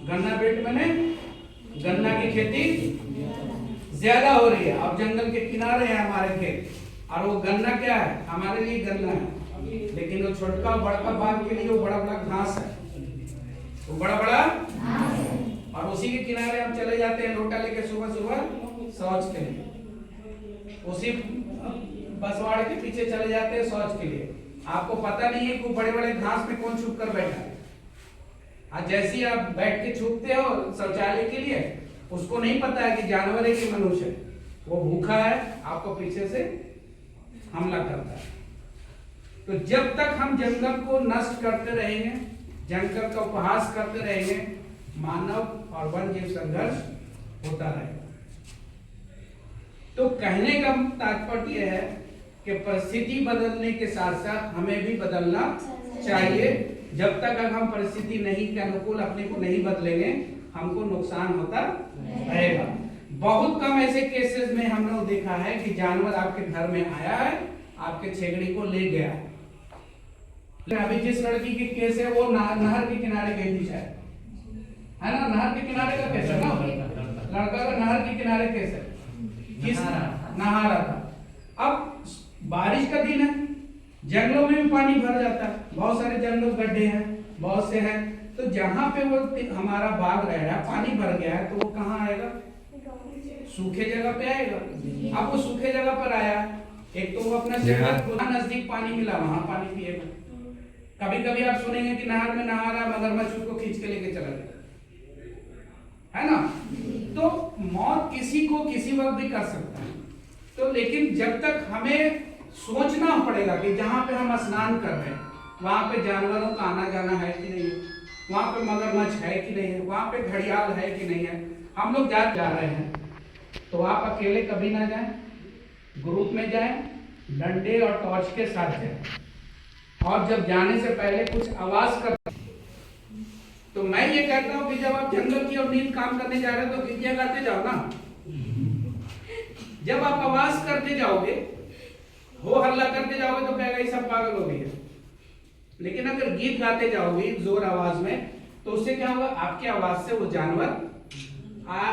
गन्ना बेल्ट मैंने गन्ना की खेती ज्यादा हो रही है। अब जंगल के किनारे है हमारे खेत, और वो गन्ना क्या है, हमारे लिए गन्ना है, लेकिन वो छोटका बड़का बाग के लिए वो बड़ा बड़ा घास है, वो बड़ा बड़ा घास है। और उसी के किनारे हम चले जाते हैं लोटा लेके सुबह सुबह शौच के लिए, उसी बसवाड़ के पीछे चले जाते हैं शौच के लिए। आपको पता नहीं है कि वो बड़े बड़े घास में कौन छुप कर बैठा है। आज जैसे ही आप बैठ के छुपते हो शौचालय के लिए, उसको नहीं पता है कि जानवर है कि मनुष्य है, वो भूखा है, आपको पीछे से हमला करता है। तो जब तक हम जंगल को नष्ट करते रहेंगे, जंगल का उपहास करते रहेंगे, मानव और वन जीव संघर्ष होता रहेगा। तो कहने का तात्पर्य है कि परिस्थिति बदलने के साथ साथ हमें भी बदलना चाहिए। जब तक अगर हम परिस्थिति नहीं के अनुकूल अपने को नहीं बदलेंगे, हमको नुकसान होता रहेगा। बहुत कम ऐसे केसेस में हमने देखा है कि जानवर आपके घर में आया है, आपके छेगड़ी को ले गया है। अभी जिस लड़की की केस है वो नहर के किनारे गई थी शायद, है ना, नहर के किनारे का केस है ना, लड़का का नहर के किनारे केस है, किस नहा रहा था। अब बारिश का दिन है, जंगलों में भी पानी भर जाता है, बहुत सारे जंगलों गड्ढे हैं, बहुत से हैं, तो जहां पे वो हमारा बाग रह रहा है, पानी भर गया है, तो वो कहाँ आएगा, सूखे जगह पे आएगा। अब वो सूखे जगह पर आया, एक तो वो अपना नजदीक पानी मिला, वहां पानी पिएगा। कभी कभी आप सुनेंगे कि नहर में नहा रहा मगरमच्छ उसको खींच के लेके चला गया, है ना। तो मौत किसी को किसी वक्त भी कर सकता है। तो लेकिन जब तक हमें सोचना पड़ेगा कि जहां पे हम स्नान कर रहे हैं वहां पे जानवरों का आना जाना है कि नहीं, वहां पे मगरमच्छ है कि नहीं है, वहां पे घड़ियाल है कि नहीं है। हम लोग जा रहे हैं तो आप अकेले कभी ना जाएं, ग्रुप में जाएं, डंडे और टॉर्च के साथ जाएं। और जब जाने से पहले कुछ आवाज कर, तो मैं ये कहता हूं कि जब आप जंगल की और नील काम करने जा रहे हो तो गीत गाते जाओ ना। जब आप आवाज करते जाओगे, हो हल्ला करते जाओगे तो कहेगा ये सब पागल हो गई है। लेकिन अगर गीत गाते जाओगे जोर आवाज में, तो उससे क्या होगा, आपकी आवाज से वो जानवर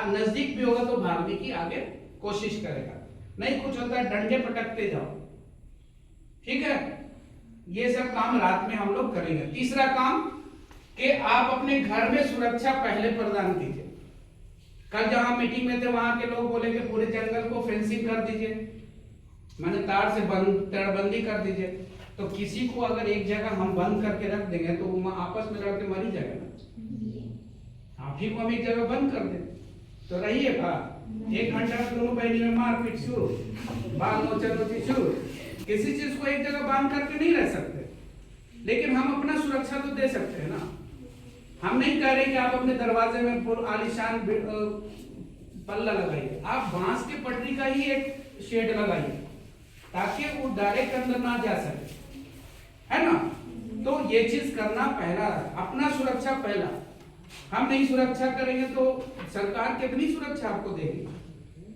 नजदीक भी होगा तो भागने की आगे कोशिश करेगा। नहीं कुछ होता है डंडे पटकते जाओ, ठीक है। ये सब काम रात में हम लोग करेंगे। तीसरा काम कि आप अपने घर में सुरक्षा पहले प्रदान कीजिए। कल जहां मीटिंग में थे वहां के लोग बोले कि पूरे जंगल को फेंसिंग कर दीजिए, मैंने तार से तड़बंदी कर दीजिए। तो किसी को अगर एक जगह हम बंद करके रख देंगे तो वो आपस में लड़के मर ही जाएगा। आप ही को हम एक जगह बंद कर दें तो रहिएगा, 1 घंटा में दोनों बहनी में मारपीट शुरू, बाल नोचा नोची शुरू। किसी चीज को एक जगह बांध करके नहीं रह सकते, लेकिन हम अपना सुरक्षा तो दे सकते हैं ना। हम नहीं कह रहे कि आप अपने दरवाजे में आलीशान पल्ला लगाइए, आप बांस के पटरी का ही एक शेड लगाइए ताकि वो डायरेक्ट अंदर ना जा सके, है ना। तो ये चीज करना पहला, अपना सुरक्षा पहला। हम नहीं सुरक्षा करेंगे तो सरकार कितनी सुरक्षा आपको देगी।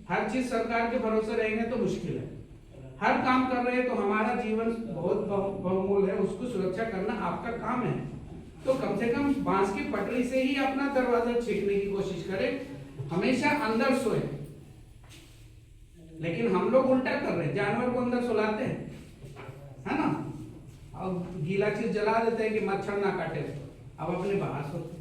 हर चीज सरकार के भरोसे रहेंगे तो मुश्किल है। हर काम कर रहे हैं तो हमारा जीवन बहुत बहुमूल्य है, उसको सुरक्षा करना आपका काम है। तो कम से कम बांस की पटरी से ही अपना दरवाजा छींकने की कोशिश करें, हमेशा अंदर सोए। लेकिन हम लोग उल्टा कर रहे हैं, जानवर को अंदर सुलाते हैं, है ना, और गीला चीज जला देते हैं कि मच्छर ना काटे, अब अपने बाहर सोते।